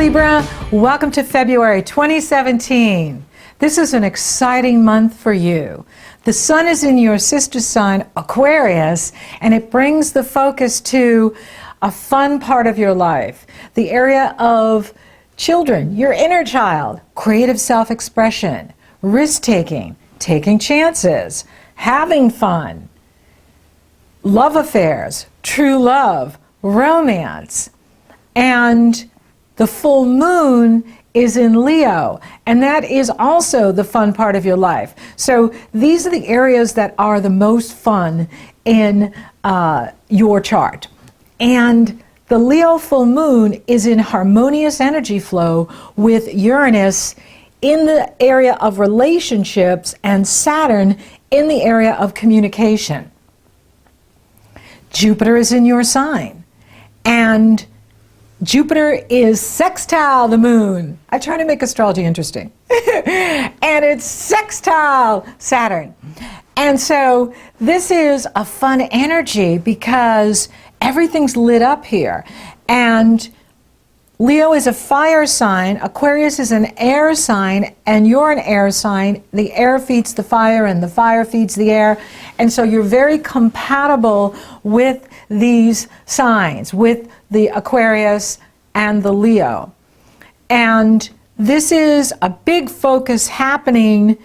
Libra, welcome to February 2017. This is an exciting month for you. The sun is in your sister sign, Aquarius, and it brings the focus to a fun part of your life, the area of children, your inner child, creative self-expression, risk-taking, taking chances, having fun, love affairs, true love, romance, and the full moon is in Leo, and that is also the fun part of your life. So these are the areas that are the most fun in your chart. And the Leo full moon is in harmonious energy flow with Uranus in the area of relationships and Saturn in the area of communication. Jupiter is in your sign, and Jupiter is sextile the moon. I try to make astrology interesting. And it's sextile Saturn. And so this is a fun energy because everything's lit up here. And Leo is a fire sign, Aquarius is an air sign, and you're an air sign. The air feeds the fire and the fire feeds the air. And so you're very compatible with these signs, with the Aquarius and the Leo. And this is a big focus happening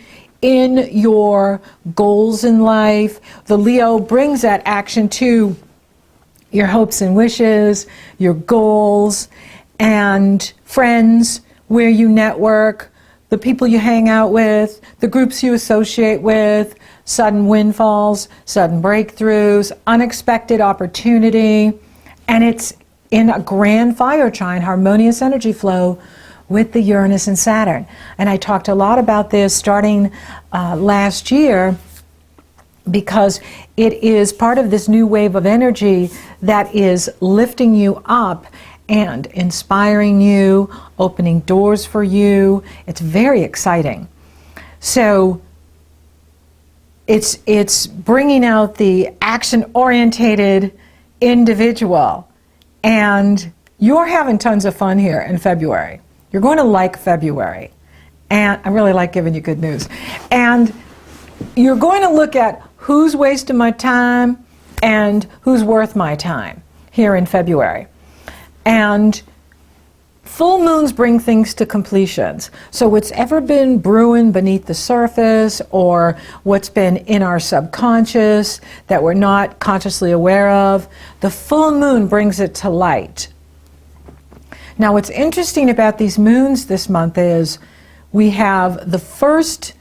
in your goals in life. The Leo brings that action to your hopes and wishes, your goals, and friends, where you network, the people you hang out with, the groups you associate with, sudden windfalls, sudden breakthroughs, unexpected opportunity, and it's in a grand fire trine, harmonious energy flow with the Uranus and Saturn. And I talked a lot about this starting last year, because it is part of this new wave of energy that is lifting you up and inspiring you, opening doors for you. It's very exciting. So it's bringing out the action-orientated individual, and you're having tons of fun here in February. You're going to like February, and I really like giving you good news. And you're going to look at who's wasting my time and who's worth my time here in February. And full moons bring things to completions. So what's ever been brewing beneath the surface, or what's been in our subconscious that we're not consciously aware of, the full moon brings it to light. Now what's interesting about these moons this month is we have the first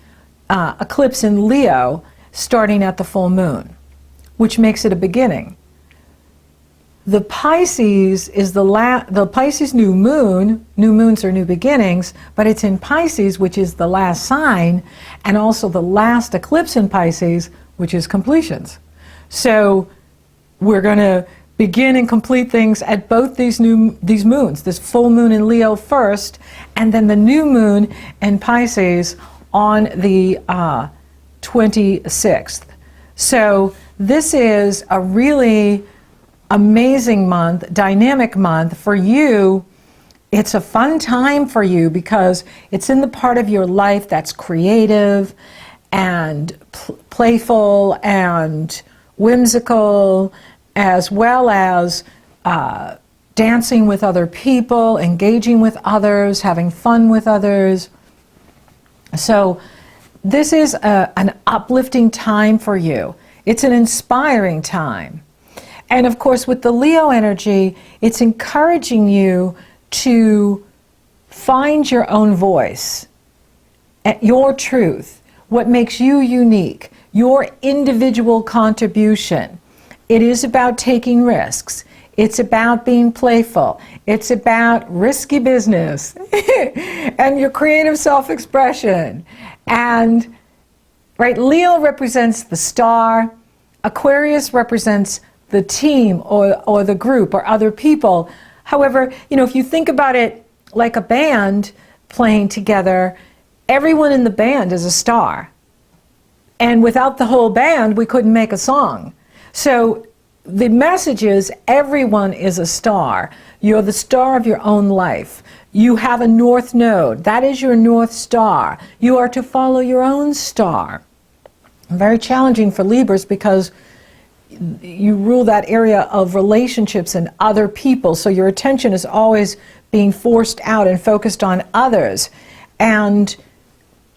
eclipse in Leo starting at the full moon, which makes it a beginning. The Pisces is the Pisces new moon. New moons are new beginnings, but it's in Pisces, which is the last sign, and also the last eclipse in Pisces, which is completions. So we're going to begin and complete things at both these moons, this full moon in Leo first, and then the new moon in Pisces on the 26th. So this is a really amazing month, dynamic month for you. It's a fun time for you because it's in the part of your life that's creative and playful and whimsical, as well as dancing with other people, engaging with others, having fun with others. So this is an uplifting time for you. It's an inspiring time. And of course, with the Leo energy, it's encouraging you to find your own voice, your truth, what makes you unique, your individual contribution. It is about taking risks. It's about being playful. It's about risky business and your creative self-expression. And right, Leo represents the star. Aquarius represents the team or the group or other people. However, if you think about it like a band playing together, everyone in the band is a star. And without the whole band, we couldn't make a song. So the message is everyone is a star. You're the star of your own life. You have a north node. That is your north star. You are to follow your own star. Very challenging for Libras because you rule that area of relationships and other people, so your attention is always being forced out and focused on others. And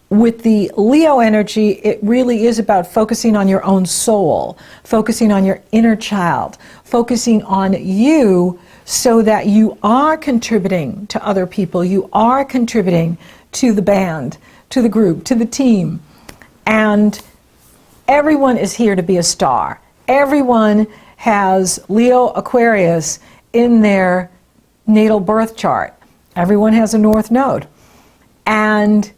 with the Leo energy, it really is about focusing on your own soul, focusing on your inner child, focusing on you so that you are contributing to other people, you are contributing to the band, to the group, to the team. And everyone is here to be a star. Everyone has Leo Aquarius in their natal birth chart. Everyone has a north node. And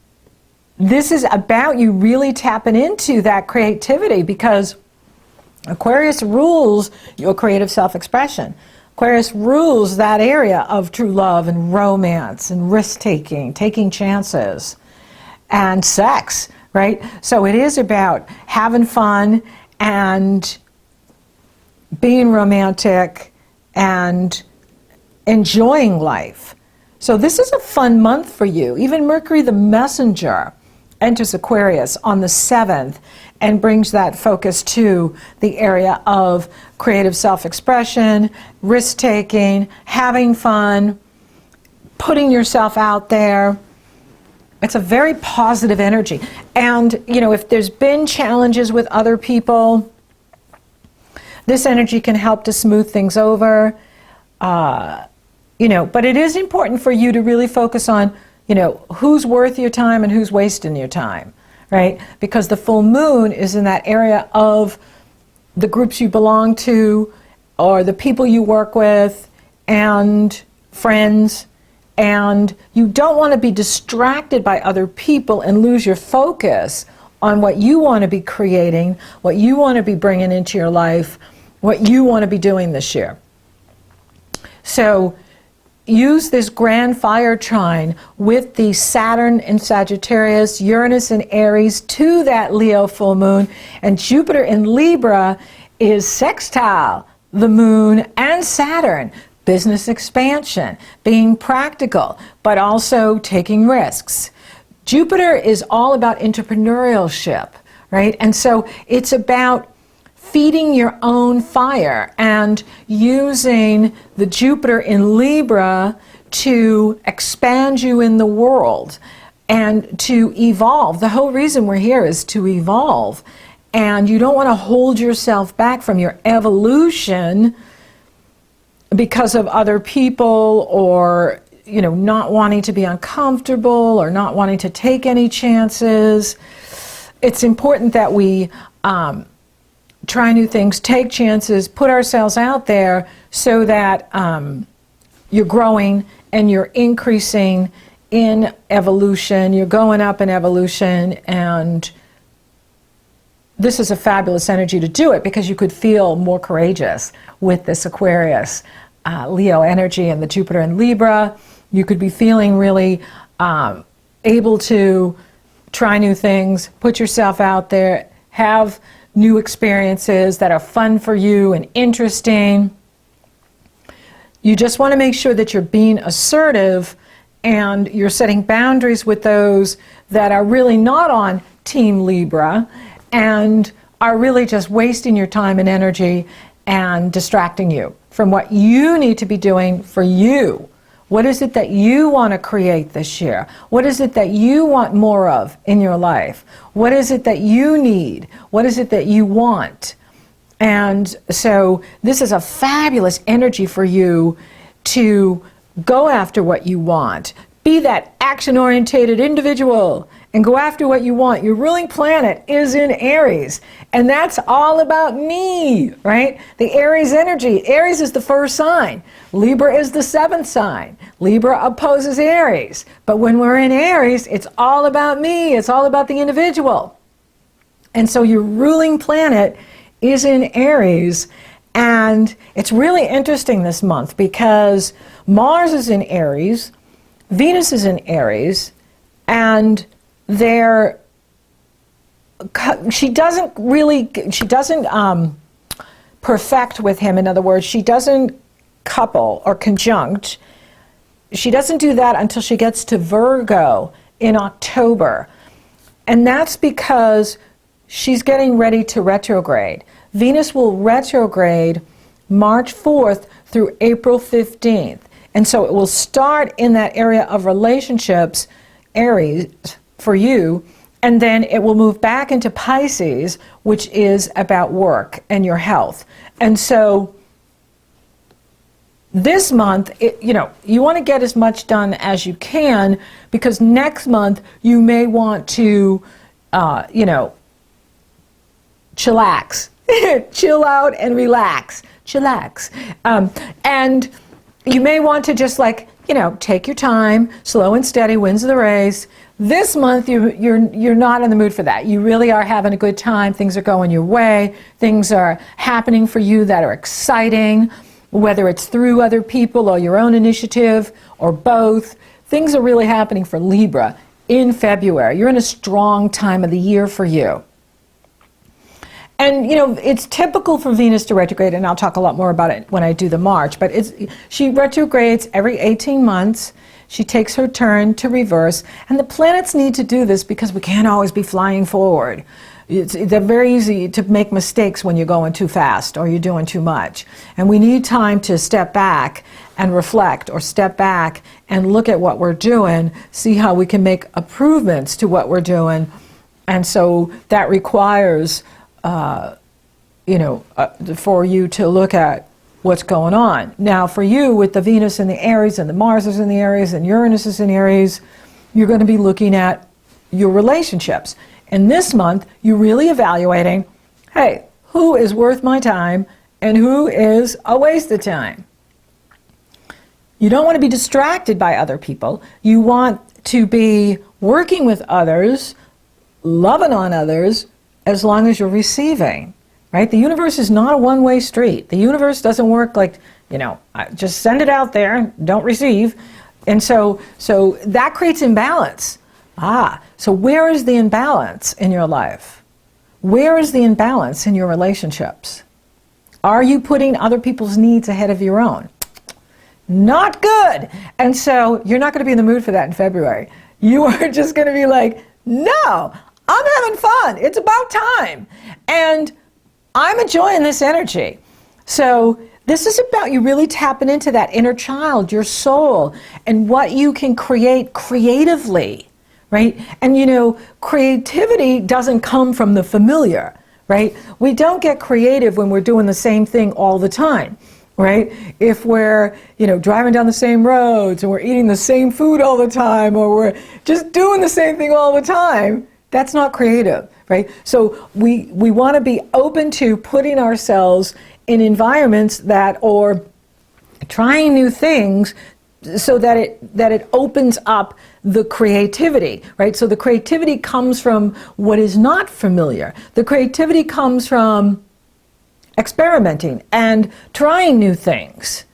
this is about you really tapping into that creativity, because Aquarius rules your creative self-expression. Aquarius rules that area of true love and romance and risk-taking, taking chances, and sex, right? So it is about having fun and being romantic and enjoying life. So this is a fun month for you. Even Mercury the Messenger enters Aquarius on the 7th and brings that focus to the area of creative self-expression, risk-taking, having fun, putting yourself out there. It's a very positive energy. And, you know, if there's been challenges with other people, this energy can help to smooth things over. You know, but it is important for you to really focus on, you know, who's worth your time and who's wasting your time, right? Because the full moon is in that area of the groups you belong to or the people you work with and friends, and you don't want to be distracted by other people and lose your focus on what you want to be creating, what you want to be bringing into your life, what you want to be doing this year. So use this grand fire trine with the Saturn in Sagittarius, Uranus in Aries to that Leo full moon, and Jupiter in Libra is sextile the moon and Saturn. Business expansion, being practical, but also taking risks. Jupiter is all about entrepreneurship, right? And so it's about feeding your own fire and using the Jupiter in Libra to expand you in the world and to evolve. The whole reason we're here is to evolve. And you don't want to hold yourself back from your evolution because of other people, or, you know, not wanting to be uncomfortable or not wanting to take any chances. It's important that we try new things, take chances, put ourselves out there so that you're growing and you're increasing in evolution, you're going up in evolution, and this is a fabulous energy to do it because you could feel more courageous with this Aquarius Leo energy and the Jupiter in Libra. You could be feeling really able to try new things, put yourself out there, have new experiences that are fun for you and interesting. You just want to make sure that you're being assertive and you're setting boundaries with those that are really not on Team Libra and are really just wasting your time and energy and distracting you from what you need to be doing for you. What is it that you want to create this year? What is it that you want more of in your life? What is it that you need? What is it that you want? And so this is a fabulous energy for you to go after what you want. Be that action-orientated individual and go after what you want. Your ruling planet is in Aries, and that's all about me, right? The Aries energy. Aries is the first sign. Libra is the 7th sign. Libra opposes Aries. But when we're in Aries, it's all about me. It's all about the individual. And so your ruling planet is in Aries, and it's really interesting this month because Mars is in Aries, Venus is in Aries, and she doesn't perfect with him. In other words, she doesn't couple or conjunct she doesn't do that until she gets to Virgo in October. And that's because she's getting ready to retrograde. Venus will retrograde March 4th through April 15th. And so it will start in that area of relationships, Aries, for you, and then it will move back into Pisces, which is about work and your health. And so this month, you want to get as much done as you can, because next month you may want to, chillax, chill out and relax, chillax. And you may want to just take your time, slow and steady, wins the race. This month, you're not in the mood for that. You really are having a good time. Things are going your way. Things are happening for you that are exciting, whether it's through other people or your own initiative or both. Things are really happening for Libra in February. You're in a strong time of the year for you. And, it's typical for Venus to retrograde, and I'll talk a lot more about it when I do the March, but she retrogrades every 18 months. She takes her turn to reverse, and the planets need to do this because we can't always be flying forward. They're very easy to make mistakes when you're going too fast or you're doing too much. And we need time to step back and reflect, or step back and look at what we're doing, see how we can make improvements to what we're doing. And so that requires for you to look at what's going on. Now, for you, with the Venus in the Aries and the Mars is in the Aries and Uranus is in Aries, you're going to be looking at your relationships. And this month, you're really evaluating, hey, who is worth my time and who is a waste of time? You don't want to be distracted by other people. You want to be working with others, loving on others, as long as you're receiving, right? The universe is not a one-way street. The universe doesn't work like, just send it out there, don't receive. And so that creates imbalance. So where is the imbalance in your life? Where is the imbalance in your relationships? Are you putting other people's needs ahead of your own? Not good. And so you're not going to be in the mood for that in February. You are just going to be like, no, I'm having fun. It's about time. And I'm enjoying this energy. So this is about you really tapping into that inner child, your soul, and what you can create creatively. Right? And creativity doesn't come from the familiar, right? We don't get creative when we're doing the same thing all the time, right? If we're, driving down the same roads, or we're eating the same food all the time, or we're just doing the same thing all the time, that's not creative, right? So we want to be open to putting ourselves in environments that, or trying new things, so that it opens up the creativity, right? So the creativity comes from what is not familiar. The creativity comes from experimenting and trying new things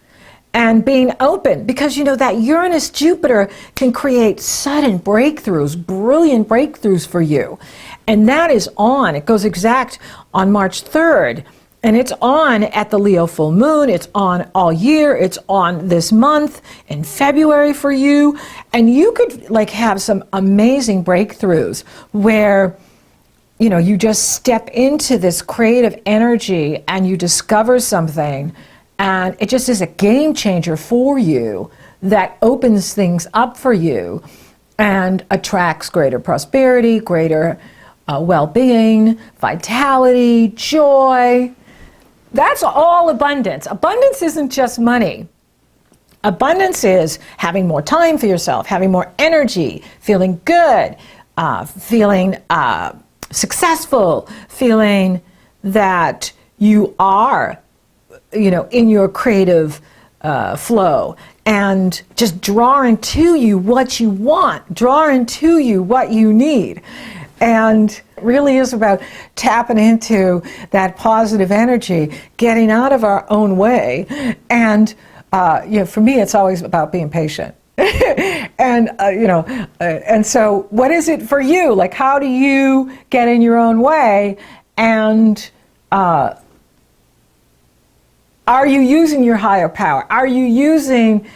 and being open, because that Uranus-Jupiter can create sudden breakthroughs, brilliant breakthroughs for you. And that is on. It goes exact on March 3rd. And it's on at the Leo full moon. It's on all year. It's on this month in February for you. And you could have some amazing breakthroughs where, you just step into this creative energy and you discover something, and it just is a game changer for you that opens things up for you and attracts greater prosperity, greater well-being, vitality, joy. That's all abundance. Abundance isn't just money. Abundance is having more time for yourself, having more energy, feeling good, feeling successful, feeling that you are, in your creative flow, and just drawing to you what you want, drawing to you what you need. And it really is about tapping into that positive energy, getting out of our own way. And, for me, it's always about being patient. And so what is it for you? How do you get in your own way? And are you using your higher power? Are you using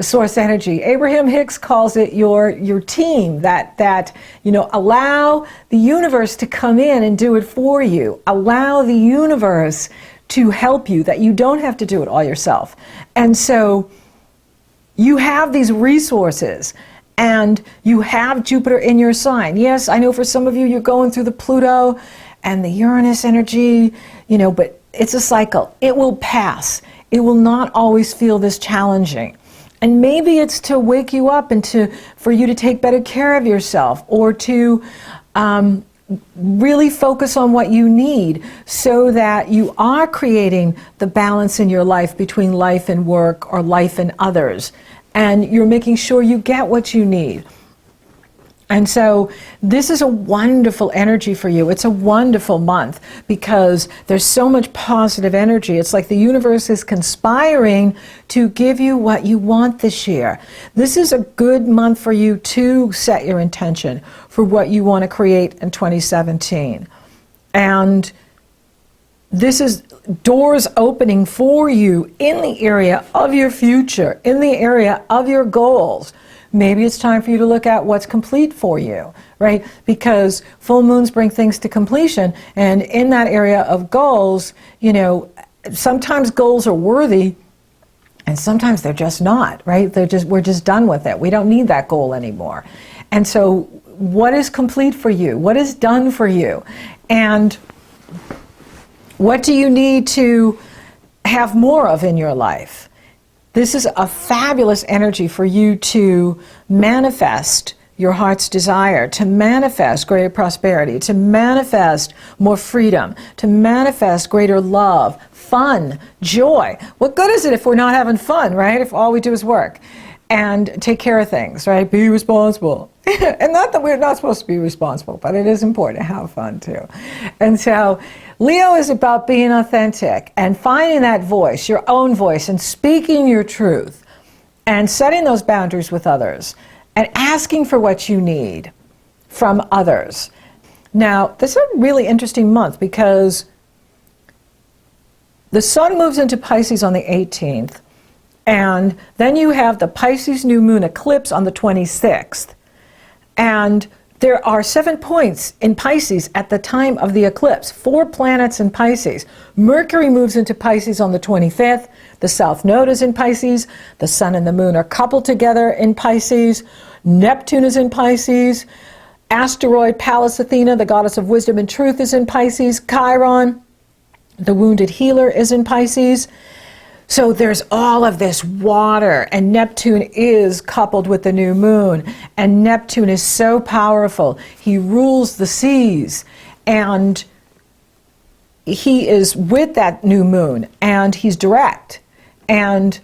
source energy. Abraham Hicks calls it your team, that allow the universe to come in and do it for you. Allow the universe to help you, that you don't have to do it all yourself. And so you have these resources, and you have Jupiter in your sign. Yes, I know for some of you, you're going through the Pluto and the Uranus energy, but it's a cycle. It will pass. It will not always feel this challenging. And maybe it's to wake you up and for you to take better care of yourself, or to really focus on what you need, so that you are creating the balance in your life between life and work, or life and others. And you're making sure you get what you need. And so this is a wonderful energy for you. It's a wonderful month because there's so much positive energy. It's like the universe is conspiring to give you what you want this year. This is a good month for you to set your intention for what you want to create in 2017. And this is doors opening for you in the area of your future, in the area of your goals. Maybe it's time for you to look at what's complete for you, right? Because full moons bring things to completion. And in that area of goals, sometimes goals are worthy and sometimes they're just not, right? We're just done with it. We don't need that goal anymore. And so what is complete for you? What is done for you? And what do you need to have more of in your life? This is a fabulous energy for you to manifest your heart's desire, to manifest greater prosperity, to manifest more freedom, to manifest greater love, fun, joy. What good is it if we're not having fun, right? If all we do is work and take care of things, right? Be responsible. And not that we're not supposed to be responsible, but it is important to have fun too. And so Leo is about being authentic and finding that voice, your own voice, and speaking your truth and setting those boundaries with others and asking for what you need from others. Now, this is a really interesting month because the sun moves into Pisces on the 18th, and then you have the Pisces new moon eclipse on the 26th. And there are 7 points in Pisces at the time of the eclipse, 4 planets in Pisces. Mercury moves into Pisces on the 25th. The South Node is in Pisces. The Sun and the Moon are coupled together in Pisces. Neptune is in Pisces. Asteroid Pallas Athena, the goddess of wisdom and truth, is in Pisces. Chiron, the wounded healer, is in Pisces. So there's all of this water, and Neptune is coupled with the new moon, and Neptune is so powerful. He rules the seas, and he is with that new moon, and he's direct. And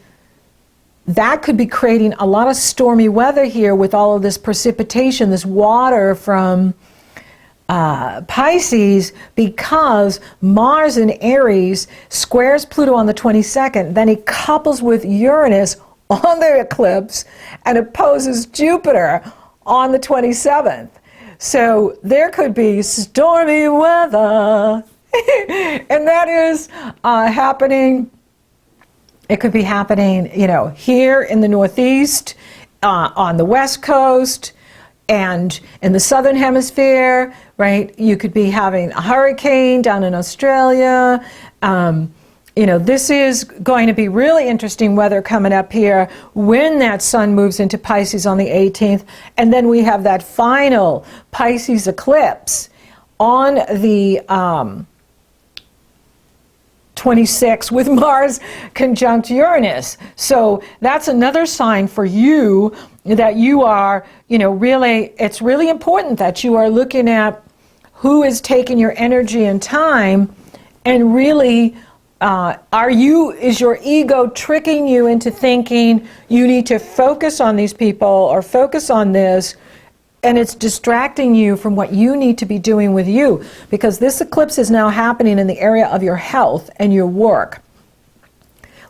that could be creating a lot of stormy weather here with all of this precipitation, this water from Pisces, because Mars in Aries squares Pluto on the 22nd, then he couples with Uranus on the eclipse and opposes Jupiter on the 27th. So there could be stormy weather. And that is happening. It could be happening, here in the Northeast, on the West Coast, and in the Southern Hemisphere, right? You could be having a hurricane down in Australia. This is going to be really interesting weather coming up here when that sun moves into Pisces on the 18th. And then we have that final Pisces eclipse on the 26 with Mars conjunct Uranus. So that's another sign for you that you are, really, it's really important that you are looking at who is taking your energy and time, and really, is your ego tricking you into thinking you need to focus on these people or focus on this, and it's distracting you from what you need to be doing with you, because this eclipse is now happening in the area of your health and your work.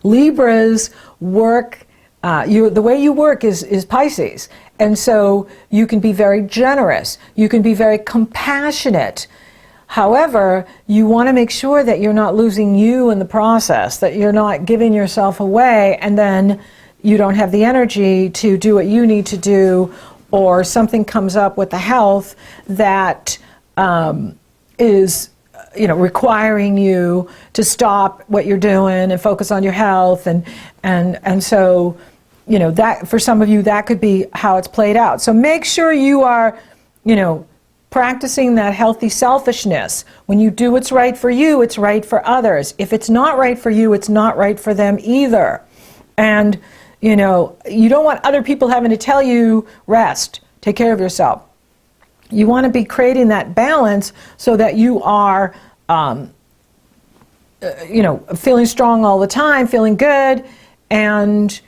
Libra's work, the way you work is Pisces, and so you can be very generous, you can be very compassionate. However, you want to make sure that you're not losing you in the process, that you're not giving yourself away and then you don't have the energy to do what you need to do, or something comes up with the health that is requiring you to stop what you're doing and focus on your health, and so that for some of you that could be how it's played out. So make sure you are practicing that healthy selfishness. When you do what's right for you, it's right for others. If it's not right for you, it's not right for them either. And you don't want other people having to tell you, rest, take care of yourself. You want to be creating that balance so that you are feeling strong all the time, feeling good, and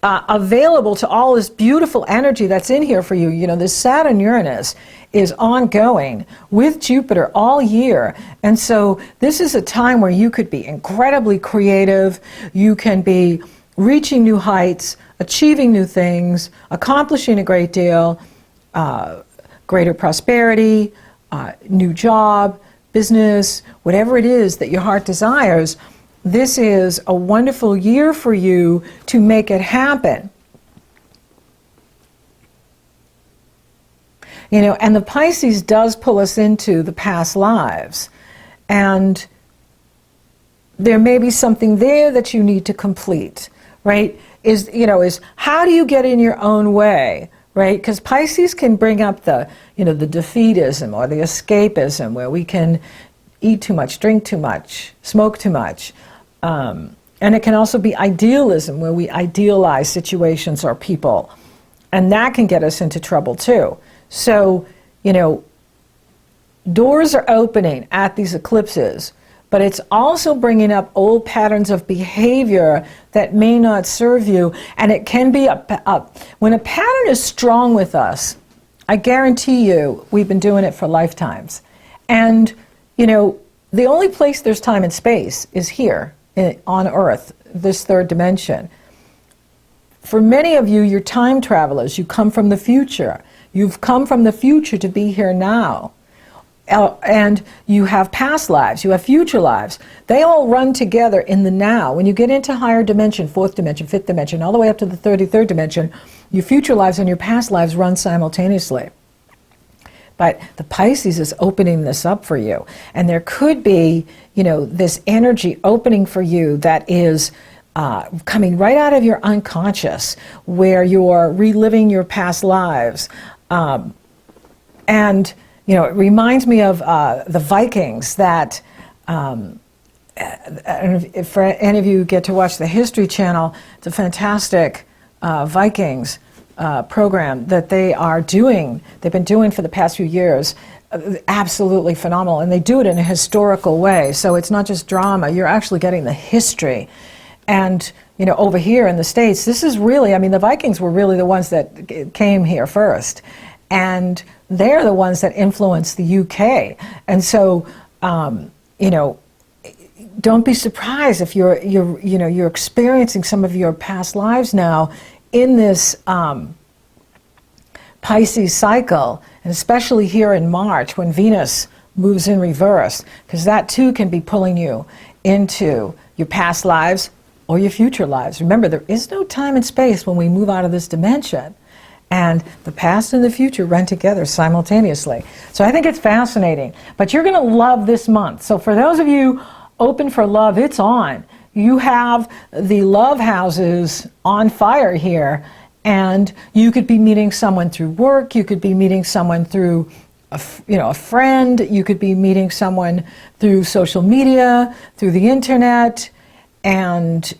available to all this beautiful energy that's in here for you. This Saturn-Uranus is ongoing with Jupiter all year. And so this is a time where you could be incredibly creative. You can be reaching new heights, achieving new things, accomplishing a great deal, greater prosperity, new job, business, whatever it is that your heart desires. This is a wonderful year for you to make it happen. And the Pisces does pull us into the past lives. And there may be something there that you need to complete, right? Is how do you get in your own way, right? Because Pisces can bring up the defeatism or the escapism, where we can eat too much, drink too much, smoke too much. And it can also be idealism, where we idealize situations or people. And that can get us into trouble too. So, doors are opening at these eclipses, but it's also bringing up old patterns of behavior that may not serve you. And it can be when a pattern is strong with us, I guarantee you we've been doing it for lifetimes. And, the only place there's time and space is here on Earth, this third dimension. For many of you, you're time travelers. You come from the future. You've come from the future to be here now. And you have past lives, you have future lives. They all run together in the now. When you get into higher dimension, fourth dimension, fifth dimension, all the way up to the 33rd dimension, your future lives and your past lives run simultaneously. But the Pisces is opening this up for you. And there could be, this energy opening for you that is coming right out of your unconscious, where you're reliving your past lives. And it reminds me of the Vikings that, if any of you get to watch the History Channel, it's a fantastic Vikings program that they are doing. They've been doing for the past few years. Absolutely phenomenal. And they do it in a historical way. So it's not just drama. You're actually getting the history. And, over here in the States, this is really, the Vikings were really the ones that came here first. And they're the ones that influenced the UK. And so, don't be surprised if you're experiencing some of your past lives now in this Pisces cycle, and especially here in March when Venus moves in reverse, because that too can be pulling you into your past lives or your future lives. Remember, there is no time and space when we move out of this dimension. And the past and the future run together simultaneously. So I think it's fascinating. But you're going to love this month. So for those of you open for love, it's on. You have the love houses on fire here. And you could be meeting someone through work. You could be meeting someone through a friend. You could be meeting someone through social media, through the internet. And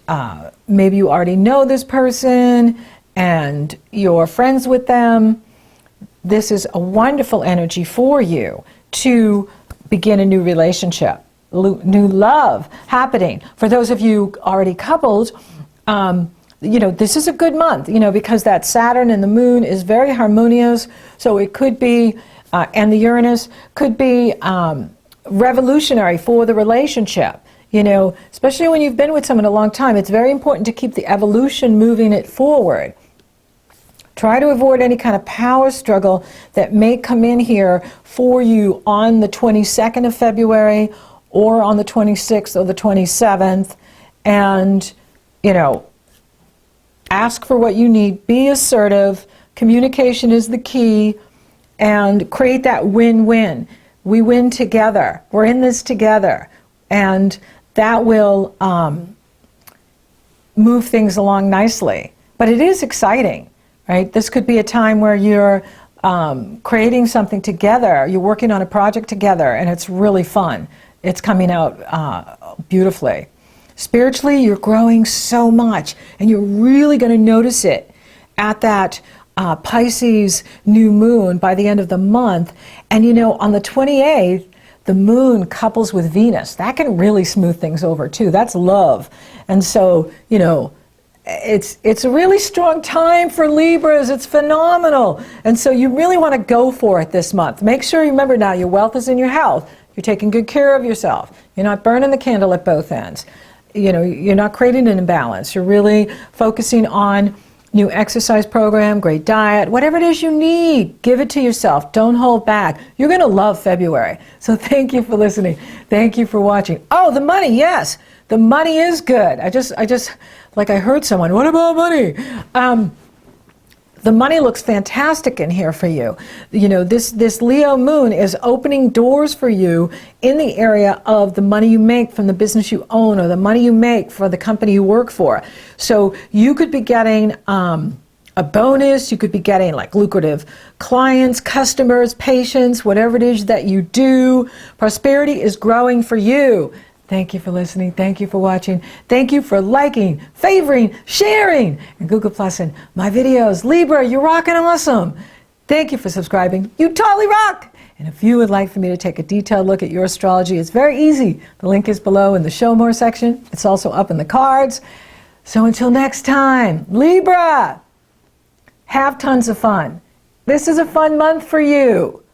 maybe you already know this person and you're friends with them. This is a wonderful energy for you to begin a new relationship, new love happening. For those of you already coupled, this is a good month, because that Saturn and the Moon is very harmonious. So it could be, and the Uranus could be revolutionary for the relationship. Especially when you've been with someone a long time, it's very important to keep the evolution moving it forward. Try to avoid any kind of power struggle that may come in here for you on the 22nd of February or on the 26th or the 27th. And, ask for what you need, be assertive, communication is the key, and create that win-win. We win together. We're in this together. And that will move things along nicely. But it is exciting, right? This could be a time where you're creating something together. You're working on a project together, and it's really fun. It's coming out beautifully. Spiritually, you're growing so much, and you're really going to notice it at that Pisces new moon by the end of the month. And you know, on the 28th, the moon couples with Venus. That can really smooth things over too. That's love. And so, you know, it's a really strong time for Libras. It's phenomenal. And so you really want to go for it this month. Make sure you remember now your wealth is in your health. You're taking good care of yourself. You're not burning the candle at both ends. You know, you're not creating an imbalance. You're really focusing on new exercise program, great diet, whatever it is you need, give it to yourself. Don't hold back. You're going to love February. So thank you for listening. Thank you for watching. Oh, the money, yes. The money is good. I just, like I heard someone, what about money? The money looks fantastic in here for you. You know, this Leo moon is opening doors for you in the area of the money you make from the business you own or the money you make for the company you work for. So you could be getting a bonus, you could be getting like lucrative clients, customers, patients, whatever it is that you do. Prosperity is growing for you. Thank you for listening. Thank you for watching. Thank you for liking, favoring, sharing, and Google Plus-ing my videos. Libra, you're rocking awesome. Thank you for subscribing. You totally rock. And if you would like for me to take a detailed look at your astrology, it's very easy. The link is below in the Show More section. It's also up in the cards. So until next time, Libra, have tons of fun. This is a fun month for you.